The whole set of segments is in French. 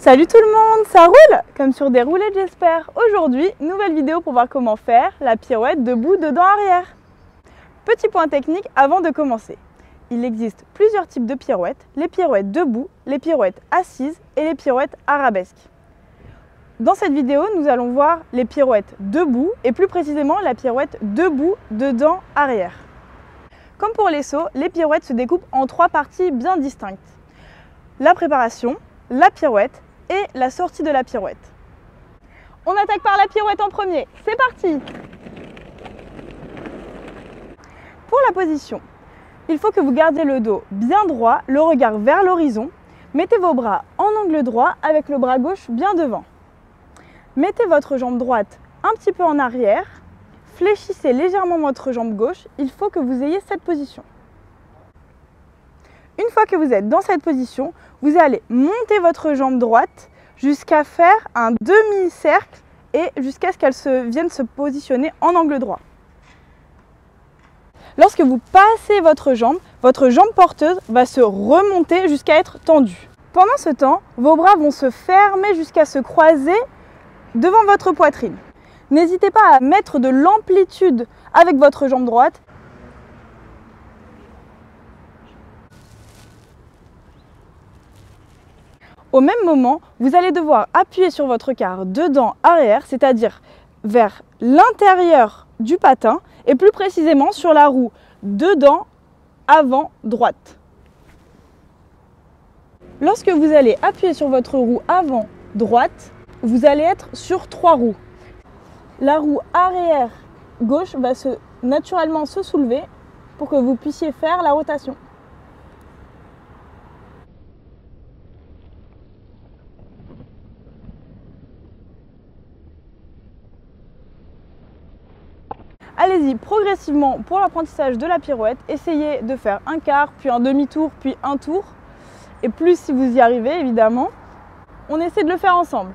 Salut tout le monde, ça roule? Comme sur des roulettes j'espère. Aujourd'hui, nouvelle vidéo pour voir comment faire la pirouette debout, dedans, arrière. Petit point technique avant de commencer. Il existe plusieurs types de pirouettes, les pirouettes debout, les pirouettes assises et les pirouettes arabesques. Dans cette vidéo, nous allons voir les pirouettes debout et plus précisément la pirouette debout, dedans, arrière. Comme pour les sauts, les pirouettes se découpent en trois parties bien distinctes. La préparation, la pirouette et la sortie de la pirouette. On attaque par la pirouette en premier, c'est parti! Pour la position, il faut que vous gardiez le dos bien droit, le regard vers l'horizon. Mettez vos bras en angle droit avec le bras gauche bien devant. Mettez votre jambe droite un petit peu en arrière, fléchissez légèrement votre jambe gauche, il faut que vous ayez cette position. Une fois que vous êtes dans cette position, vous allez monter votre jambe droite jusqu'à faire un demi-cercle et jusqu'à ce qu'elle vienne se positionner en angle droit. Lorsque vous passez votre jambe porteuse va se remonter jusqu'à être tendue. Pendant ce temps, vos bras vont se fermer jusqu'à se croiser devant votre poitrine. N'hésitez pas à mettre de l'amplitude avec votre jambe droite. Au même moment, vous allez devoir appuyer sur votre quart dedans, arrière, c'est-à-dire vers l'intérieur du patin et plus précisément sur la roue dedans, avant, droite. Lorsque vous allez appuyer sur votre roue avant, droite, vous allez être sur trois roues. La roue arrière gauche va naturellement se soulever pour que vous puissiez faire la rotation. Allez-y progressivement pour l'apprentissage de la pirouette. Essayez de faire un quart, puis un demi-tour, puis un tour. Et plus si vous y arrivez, évidemment. On essaie de le faire ensemble.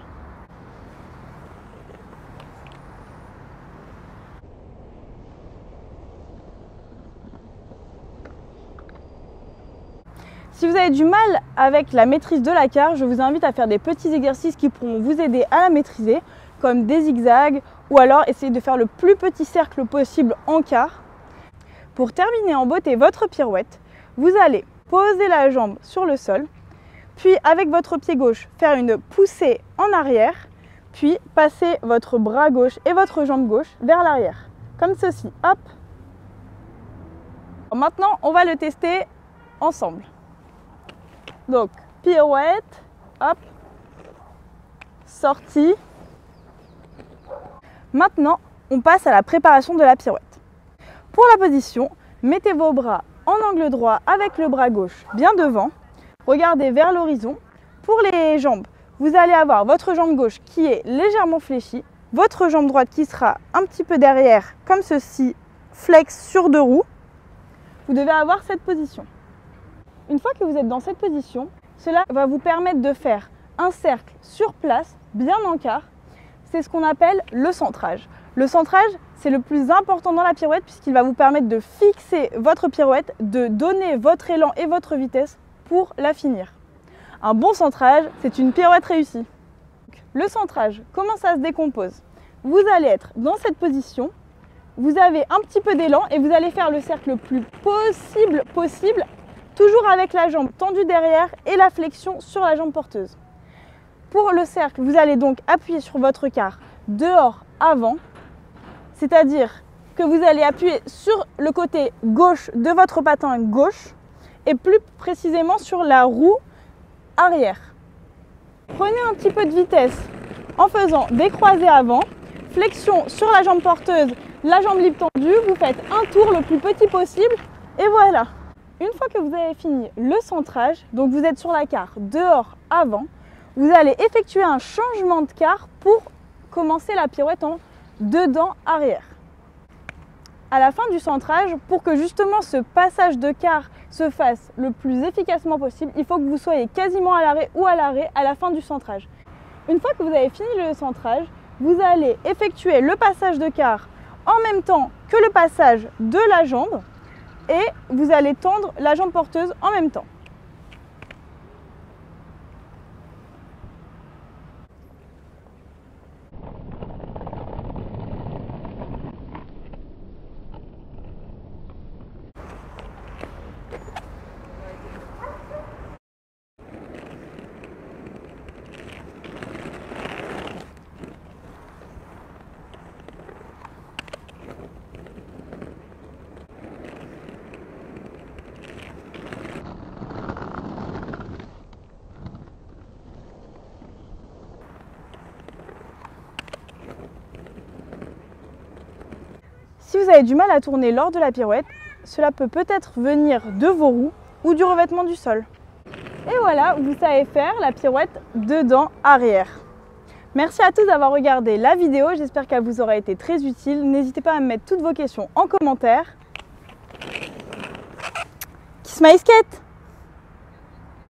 Si vous avez du mal avec la maîtrise de la quart, je vous invite à faire des petits exercices qui pourront vous aider à la maîtriser, comme des zigzags, ou alors essayer de faire le plus petit cercle possible en quart. Pour terminer en beauté votre pirouette, vous allez poser la jambe sur le sol, puis avec votre pied gauche faire une poussée en arrière, puis passer votre bras gauche et votre jambe gauche vers l'arrière, comme ceci. Hop. Maintenant, on va le tester ensemble. Donc, pirouette, hop, sortie. Maintenant, on passe à la préparation de la pirouette. Pour la position, mettez vos bras en angle droit avec le bras gauche bien devant. Regardez vers l'horizon. Pour les jambes, vous allez avoir votre jambe gauche qui est légèrement fléchie, votre jambe droite qui sera un petit peu derrière, comme ceci, flex sur deux roues. Vous devez avoir cette position. Une fois que vous êtes dans cette position, cela va vous permettre de faire un cercle sur place, bien en quart. C'est ce qu'on appelle le centrage. Le centrage, c'est le plus important dans la pirouette puisqu'il va vous permettre de fixer votre pirouette, de donner votre élan et votre vitesse pour la finir. Un bon centrage, c'est une pirouette réussie. Le centrage, comment ça se décompose? Vous allez être dans cette position, vous avez un petit peu d'élan et vous allez faire le cercle le plus possible, toujours avec la jambe tendue derrière et la flexion sur la jambe porteuse. Pour le cercle, vous allez donc appuyer sur votre quart dehors, avant, c'est-à-dire que vous allez appuyer sur le côté gauche de votre patin gauche et plus précisément sur la roue arrière. Prenez un petit peu de vitesse en faisant des croisés avant, flexion sur la jambe porteuse, la jambe libre tendue, vous faites un tour le plus petit possible et voilà. Une fois que vous avez fini le centrage, donc vous êtes sur la quart dehors, avant, vous allez effectuer un changement de quart pour commencer la pirouette en dedans, arrière. À la fin du centrage, pour que justement ce passage de quart se fasse le plus efficacement possible, il faut que vous soyez quasiment à l'arrêt ou à l'arrêt à la fin du centrage. Une fois que vous avez fini le centrage, vous allez effectuer le passage de quart en même temps que le passage de la jambe et vous allez tendre la jambe porteuse en même temps. vous avez du mal à tourner lors de la pirouette, cela peut peut-être venir de vos roues ou du revêtement du sol. Et voilà, vous savez faire la pirouette dedans arrière. Merci à tous d'avoir regardé la vidéo, j'espère qu'elle vous aura été très utile. N'hésitez pas à me mettre toutes vos questions en commentaire. Kiss my skate!